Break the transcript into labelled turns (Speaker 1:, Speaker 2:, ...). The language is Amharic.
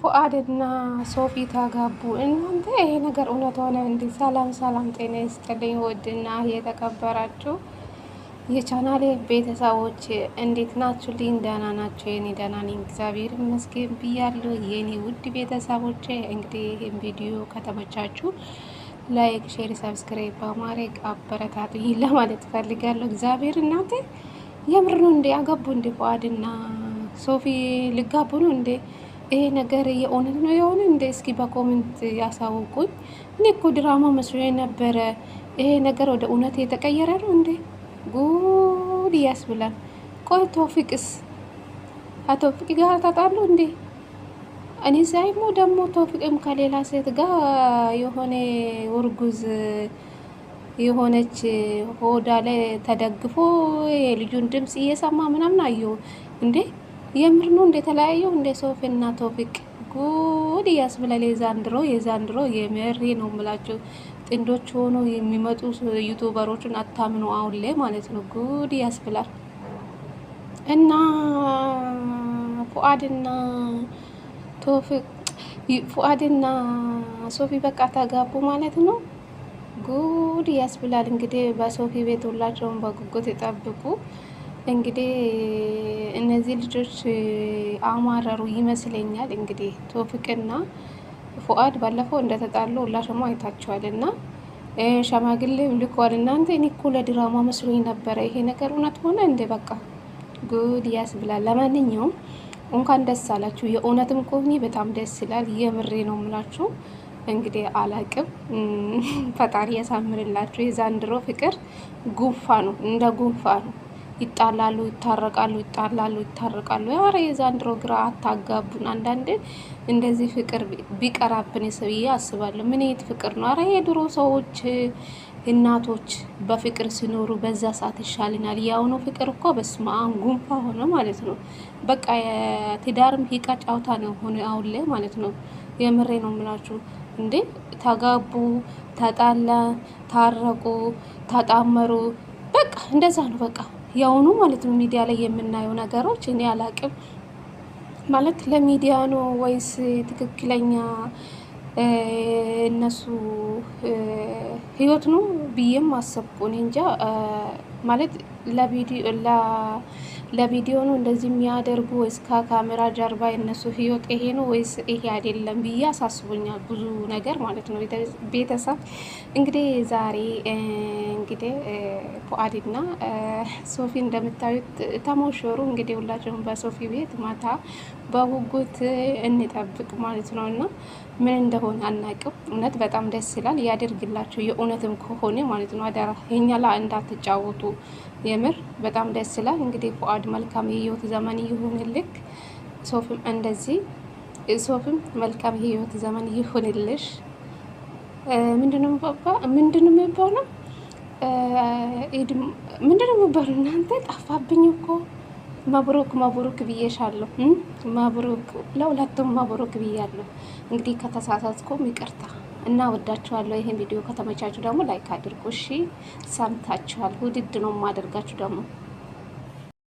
Speaker 1: ፉአድና ሶፊ ተጋቡ። እናንተ ይሄ ነገር እውነት ሆነ እንዴ? ሰላም ሰላም፣ ጤና ይስጥልኝ ውድና የተከበራችሁ የቻናሌ ቤተሰቦች እንዴት ናችሁ? ልኝ ደህና ናቸው? የኔ ደህና ነኝ እግዚአብሔር ይመስገን ብያለሁ። የኔ ውድ ቤተሰቦች እንግዲህ ይህን ቪዲዮ ከተመቻችሁ ላይክ፣ ሼር፣ ሰብስክራይብ በማድረግ አበረታቱኝ ለማለት ፈልጋለሁ። እግዚአብሔር እናንተ የምር ነው እንዴ? አገቡ እንዴ? ፉአድና ሶፊ ልጋቡ ነው እንዴ? ይሄ ነገር የእውነት ነው የሆነ እንዴ? እስኪ በኮሜንት ያሳውቁኝ። እኔ እኮ ድራማ መስሎ ነበረ። ይሄ ነገር ወደ እውነት የተቀየረ ነው እንዴ? ጉድ ያስብላል። ቆይ ቶፊቅስ ቶፊቅ ጋር ታጣሉ እንዴ? እኔ ሳይሞ ደግሞ ቶፊቅም ከሌላ ሴት ጋር የሆነ ውርጉዝ የሆነች ሆዳ ላይ ተደግፎ የልጁን ድምጽ እየሰማ ምናምን አየሁ እንዴ። የምር ነው እንደ ተለያየው እንደ ሶፊና ቶፊቅ ጉድ ያስብላል። የዛንድሮ የምሬ ነው የምላችሁ ጥንዶች ሆኖ የሚመጡ ዩቲዩበሮችን አታምኑ አሁን ላይ ማለት ነው። ጉድ ያስብላል። እና ፉአድና ቶፊቅ ፉአድና ሶፊ በቃ ተጋቡ ማለት ነው። ጉድ ያስብላል። እንግዲህ በሶፊ ቤት ሁላቸውን በጉጉት ይጠብቁ። እንግዲህ እነዚህ ልጆች አማረሩ ይመስለኛል። እንግዲህ ቶፊቅና ፉአድ ባለፈው እንደተጣሉ ሁላችሁም አይታችኋል። እና ሸማግሌ ልኳል። እናንተ እኔ እኮ ለድራማ መስሎኝ ነበረ። ይሄ ነገር እውነት ሆነ እንደ በቃ ጉድ ያስብላል። ለማንኛውም እንኳን ደስ አላችሁ። የእውነትም ከሆነ በጣም ደስ ይላል። የምሬ ነው የምላችሁ። እንግዲህ አላቅም፣ ፈጣሪ ያሳምርላችሁ። የዛንድሮ ፍቅር ጉንፋ ነው፣ እንደ ጉንፋ ነው። ይጣላሉ፣ ይታረቃሉ፣ ይጣላሉ፣ ይታረቃሉ። ያረ የዛንድሮ ግራ አታጋቡን። አንዳንዴ እንደዚህ ፍቅር ቢቀራብን ብዬ አስባለሁ። ምን አይነት ፍቅር ነው? አረ የድሮ ሰዎች እናቶች በፍቅር ሲኖሩ በዛ ሰዓት ይሻልናል። ያውኑ ፍቅር እኮ በስመ አብ ጉንፋ ሆነ ማለት ነው። በቃ ትዳርም ሂቃ ጫውታ ነው ሆነ አሁን ላይ ማለት ነው። የምሬ ነው የምላችሁ። እንዴ ተጋቡ፣ ተጣላ፣ ታረቁ፣ ተጣመሩ፣ በቃ እንደዛ ነው። በቃ ያውኑ ማለት ነው። ሚዲያ ላይ የምናየው ነገሮች እኔ አላቅም ማለት ለሚዲያ ነው ወይስ ትክክለኛ እነሱ ህይወት ነው ብዬም አሰብኩ። እኔ እንጃ ማለት ለቪዲዮ ነው እንደዚህ የሚያደርጉ ወይስ ከካሜራ ጀርባ የነሱ ህይወት ይሄ ነው ወይስ ይሄ አይደለም ብዬ አሳስቦኛል ብዙ ነገር ማለት ነው። ቤተሰብ እንግዲህ ዛሬ እንግዲህ ፉአድና ሶፊ እንደምታዩት ተሞሸሩ። እንግዲህ ሁላችሁም በሶፊ ቤት ማታ በጉጉት እንጠብቅ ማለት ነው። እና ምን እንደሆነ አናቅም። እውነት በጣም ደስ ይላል። ያደርግላችሁ የእውነትም ከሆነ ማለት ነው። አደራ የኛ ላይ እንዳትጫወቱ። የምር በጣም ደስ ይላል። እንግዲህ ፉአድ መልካም የህይወት ዘመን ይሁንልክ። ሶፊም እንደዚህ ሶፊም መልካም የህይወት ዘመን ይሁንልሽ። ምንድነው የሚባለው? ምንድነው የሚባለው? እናንተ ጠፋብኝ እኮ። መብሩክ መብሩክ ብዬሻለሁ። መብሩክ ለሁለቱም መብሩክ ብያለሁ። እንግዲህ ከተሳሳትኩም ይቅርታ እና ወዳችኋለሁ። ይሄን ቪዲዮ ከተመቻችሁ ደግሞ ላይክ አድርጉ። እሺ ሰምታችኋል። ውድድ ነው የማደርጋችሁ ደግሞ